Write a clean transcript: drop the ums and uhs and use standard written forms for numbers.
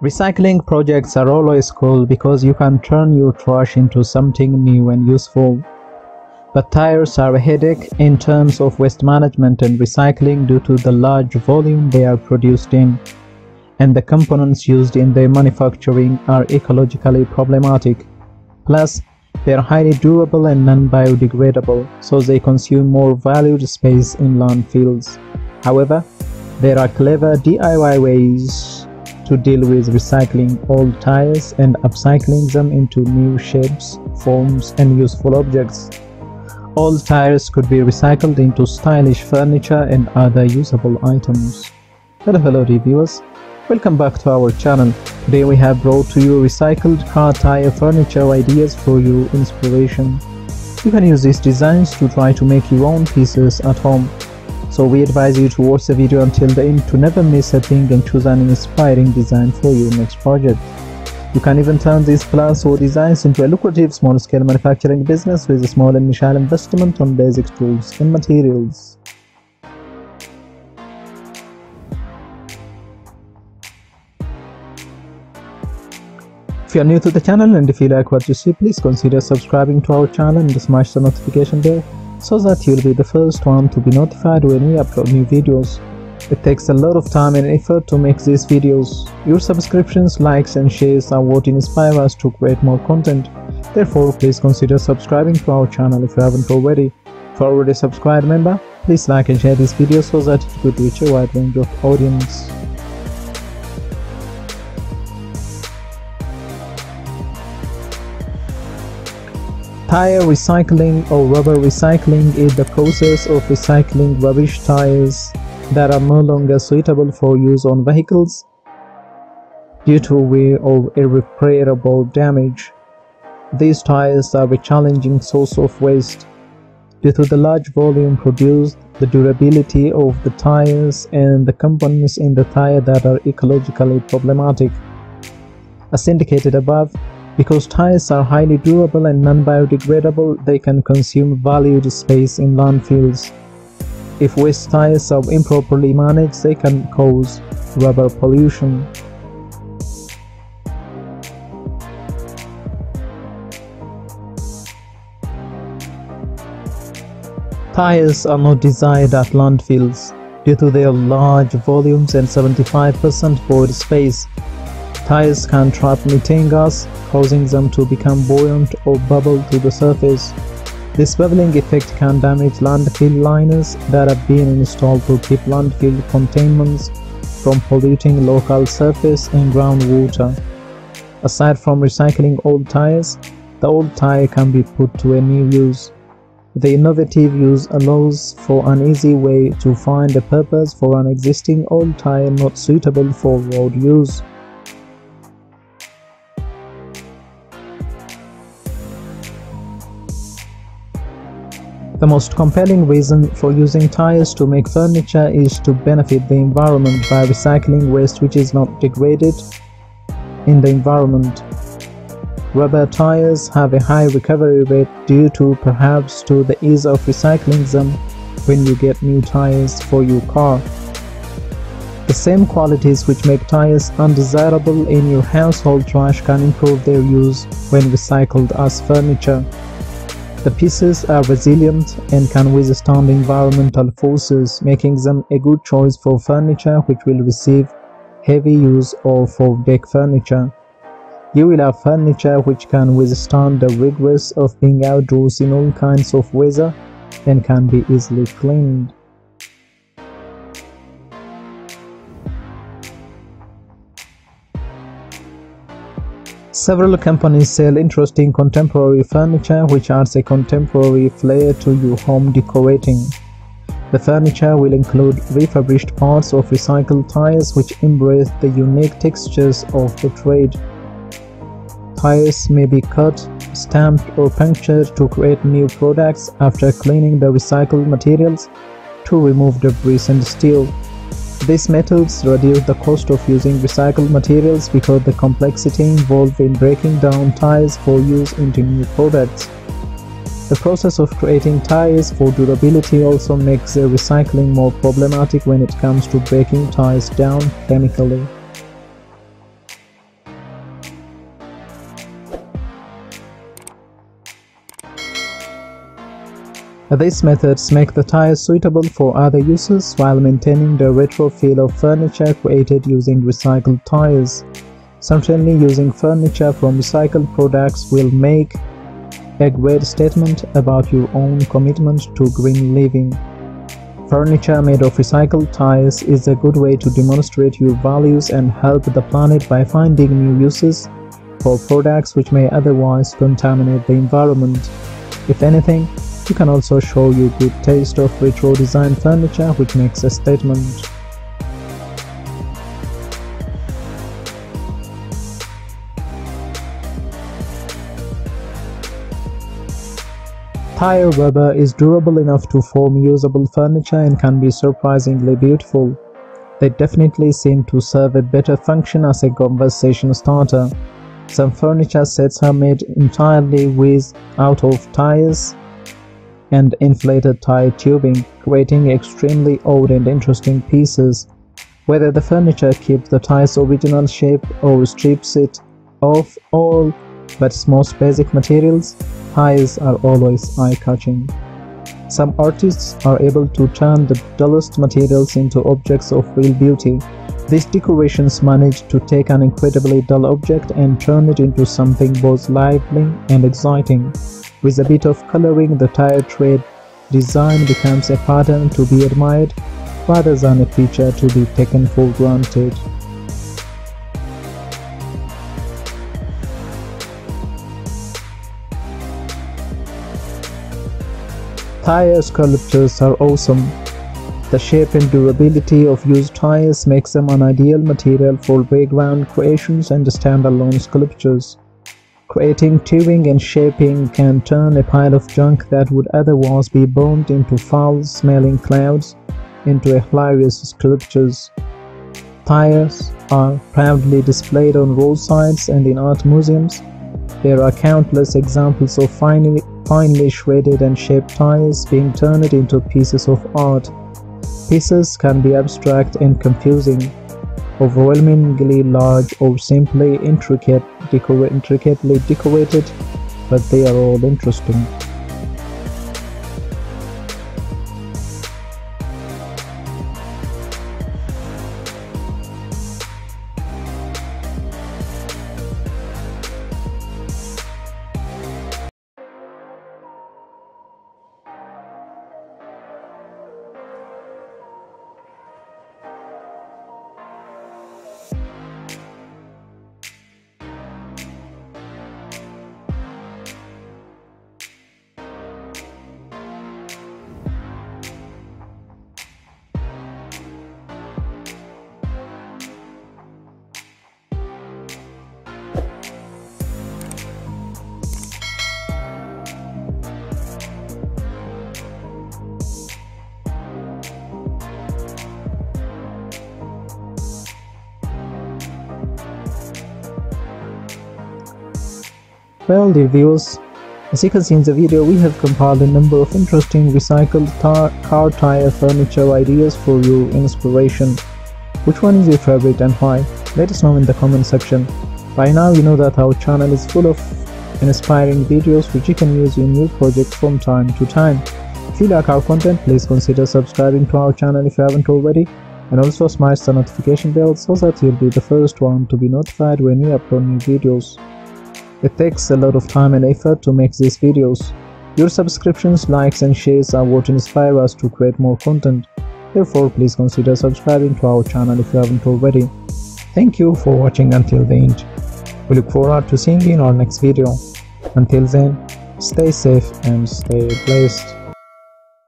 Recycling projects are always cool because you can turn your trash into something new and useful. But tires are a headache in terms of waste management and recycling due to the large volume they are produced in, and the components used in their manufacturing are ecologically problematic. Plus, they are highly durable and non-biodegradable, so they consume more valued space in landfills. However, there are clever DIY ways to deal with recycling old tires and upcycling them into new shapes, forms, and useful objects. Old tires could be recycled into stylish furniture and other usable items. Hello reviewers, welcome back to our channel. Today we have brought to you recycled car tire furniture ideas for your inspiration. You can use these designs to try to make your own pieces at home. So we advise you to watch the video until the end to never miss a thing and choose an inspiring design for your next project. You can even turn these plans or designs into a lucrative small-scale manufacturing business with a small initial investment on basic tools and materials. If you are new to the channel and if you like what you see, please consider subscribing to our channel and smash the notification bell so that you'll be the first one to be notified when we upload new videos. It takes a lot of time and effort to make these videos. Your subscriptions, likes and shares are what inspire us to create more content. Therefore, please consider subscribing to our channel if you haven't already. If you're already a subscribed member, please like and share this video so that it could reach a wide range of audience. Tire recycling or rubber recycling is the process of recycling rubbish tires that are no longer suitable for use on vehicles due to wear or irreparable damage. These tires are a challenging source of waste due to the large volume produced, the durability of the tires, and the components in the tire that are ecologically problematic. As indicated above, because tires are highly durable and non-biodegradable, they can consume valued space in landfills. If waste tires are improperly managed, they can cause rubber pollution. Tires are not desired at landfills due to their large volumes and 75% void space. Tires can trap methane gas, causing them to become buoyant or bubble to the surface. This bubbling effect can damage landfill liners that have been installed to keep landfill containments from polluting local surface and groundwater. Aside from recycling old tires, the old tire can be put to a new use. The innovative use allows for an easy way to find a purpose for an existing old tire not suitable for road use. The most compelling reason for using tires to make furniture is to benefit the environment by recycling waste which is not degraded in the environment. Rubber tires have a high recovery rate due to perhaps to the ease of recycling them when you get new tires for your car. The same qualities which make tires undesirable in your household trash can improve their use when recycled as furniture. The pieces are resilient and can withstand environmental forces, making them a good choice for furniture which will receive heavy use or for deck furniture. You will have furniture which can withstand the rigors of being outdoors in all kinds of weather and can be easily cleaned. Several companies sell interesting contemporary furniture which adds a contemporary flair to your home decorating. The furniture will include refurbished parts of recycled tires which embrace the unique textures of the trade. Tires may be cut, stamped or punctured to create new products after cleaning the recycled materials to remove debris and steel. These methods reduce the cost of using recycled materials because the complexity involved in breaking down tires for use into new products. The process of creating tires for durability also makes the recycling more problematic when it comes to breaking tires down chemically. These methods make the tires suitable for other uses while maintaining the retro feel of furniture created using recycled tires. Certainly, using furniture from recycled products will make a great statement about your own commitment to green living. Furniture made of recycled tires is a good way to demonstrate your values and help the planet by finding new uses for products which may otherwise contaminate the environment. If anything, you can also show your good taste of retro design furniture which makes a statement. Tire rubber is durable enough to form usable furniture and can be surprisingly beautiful. They definitely seem to serve a better function as a conversation starter. Some furniture sets are made entirely out of tires and inflated tire tubing, creating extremely odd and interesting pieces. Whether the furniture keeps the tire's original shape or strips it of all but its most basic materials, tires are always eye-catching. Some artists are able to turn the dullest materials into objects of real beauty. These decorations manage to take an incredibly dull object and turn it into something both lively and exciting. With a bit of coloring, the tire tread design becomes a pattern to be admired rather than a feature to be taken for granted. Tire sculptures are awesome. The shape and durability of used tires makes them an ideal material for background creations and standalone sculptures. Creating tubing and shaping can turn a pile of junk that would otherwise be burned into foul-smelling clouds into hilarious sculptures. Tires are proudly displayed on roadsides and in art museums. There are countless examples of finely shredded and shaped tires being turned into pieces of art. Pieces can be abstract and confusing, overwhelmingly large, or simply intricately decorated, but they are all interesting. Well, dear viewers, as you can see in the video, we have compiled a number of interesting recycled car tire furniture ideas for your inspiration. Which one is your favorite and why? Let us know in the comment section. By now you know that our channel is full of inspiring videos which you can use in your projects from time to time. If you like our content, please consider subscribing to our channel if you haven't already, and also smash the notification bell so that you'll be the first one to be notified when we upload new videos. It takes a lot of time and effort to make these videos. Your subscriptions, likes and shares are what inspire us to create more content. Therefore, please consider subscribing to our channel if you haven't already. Thank you for watching until the end. We look forward to seeing you in our next video. Until then, stay safe and stay blessed.